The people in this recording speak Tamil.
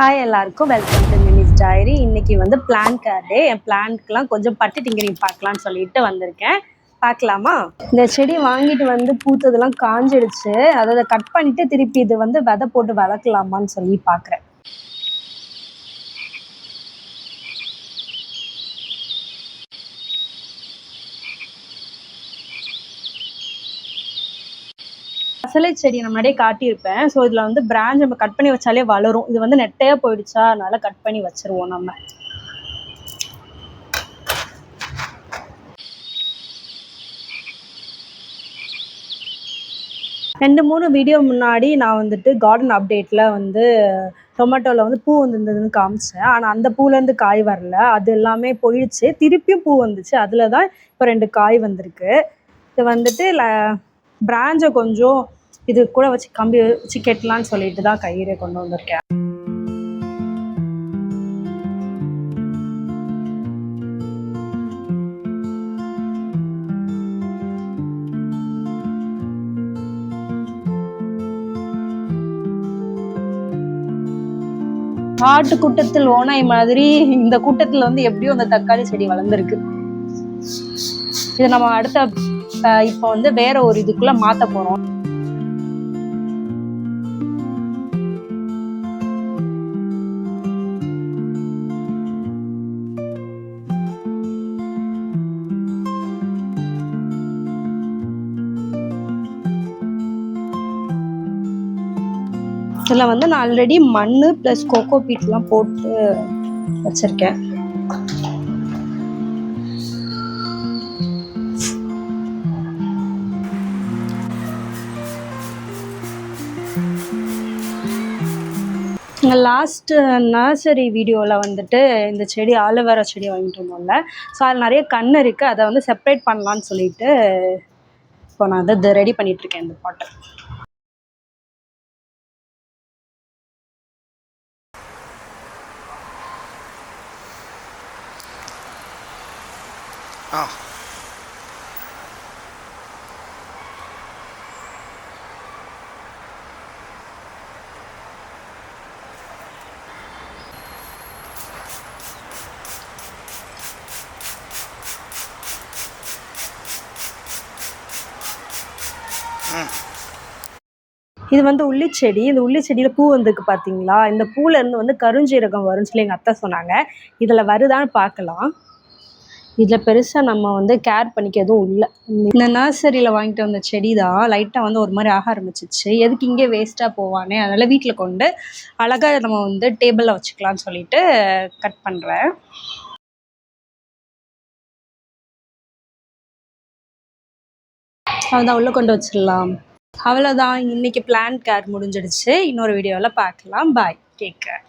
ஹாய் எல்லாருக்கும் வெல்கம் டு மினிஸ் டைரி. இன்னைக்கு வந்து பிளான் கேர் டே. என் பிளான்ட்க்கெலாம் கொஞ்சம் பட்டு டிங்கரிங் பார்க்கலான்னு சொல்லிட்டு வந்திருக்கேன். பார்க்கலாமா? இந்த செடி வாங்கிட்டு வந்து பூத்ததெல்லாம் காஞ்சிடுச்சு. அதை கட் பண்ணிட்டு திருப்பி இது வந்து விதை போட்டு வளர்க்கலாமான்னு சொல்லி பார்க்குறேன். பசலை செடி நான் முன்னாடியே காட்டியிருப்பேன். ஸோ இதில் வந்து பிரான்ச் நம்ம கட் பண்ணி வச்சாலே வளரும். இது வந்து நெட்டையாக போயிடுச்சா, அதனால கட் பண்ணி வச்சுருவோம் நம்ம. ரெண்டு மூணு வீடியோ முன்னாடி நான் வந்துட்டு கார்டன் அப்டேட்டில் வந்து டொமேட்டோவில் வந்து பூ வந்துருந்ததுன்னு காமிச்சேன். ஆனால் அந்த பூலேருந்து காய் வரல, அது எல்லாமே போயிடுச்சு. திருப்பியும் பூ வந்துச்சு, அதில் தான் இப்போ 2 காய் வந்திருக்கு. இது வந்துட்டு பிரான்ச்சை கொஞ்சம் இது கூட வச்சு கம்பி வச்சு கெட்டலான்னு சொல்லிட்டு தான் கயிறை கொண்டு வந்திருக்கேன். ஆட்டு கூட்டத்தில் ஓனாய் மாதிரி இந்த கூட்டத்தில் வந்து எப்படியும் அந்த தக்காளி செடி வளர்ந்துருக்கு. இதை நம்ம அடுத்த இப்போ வந்து வேற ஒரு இதுக்குள்ள மாற்ற போகிறோம். இதில் வந்து நான் ஆல்ரெடி மண் ப்ளஸ் கோகோ பீட்லாம் போட்டு வச்சுருக்கேன். லாஸ்ட்டு நர்சரி வீடியோவில் வந்துட்டு இந்த செடி ஆலோவேரா செடி வாங்கிட்டு வந்தோம்ல, ஸோ அதில் நிறைய கண் இருக்குது. அதை வந்து செப்ரேட் பண்ணலான்னு சொல்லிட்டு இப்போ நான் அதை ரெடி பண்ணிகிட்ருக்கேன் இந்த பாட்டை. இது வந்து உள்ளிச்செடி. இந்த உள்ளிச்செடியில் பூ வந்துருக்கு பார்த்தீங்களா? இந்த பூலேருந்து வந்து கருஞ்சீரகம் வரும்னு சொல்லி எங்கள் அத்தை சொன்னாங்க. இதில் வருதான்னு பார்க்கலாம். இதில் பெருசாக நம்ம வந்து கேர் பண்ணிக்க எதுவும் இல்லை. இந்த நர்சரியில் வாங்கிட்டு வந்த செடி தான் லைட்டாக வந்து ஒரு மாதிரி ஆக ஆரம்பிச்சிச்சு. எதுக்கு இங்கே வேஸ்ட்டாக போவானே, அதனால் வீட்டில் கொண்டு அழகாக நம்ம வந்து டேபிளில் வச்சுக்கலான்னு சொல்லிட்டு கட் பண்ணுறேன். அதுதான் உள்ளே கொண்டு வச்சிடலாம். அவ்வளோதான், இன்னைக்கு பிளான் கேர் முடிஞ்சிடுச்சு. இன்னொரு வீடியோவில் பார்க்கலாம். பாய், டேக் கேர்.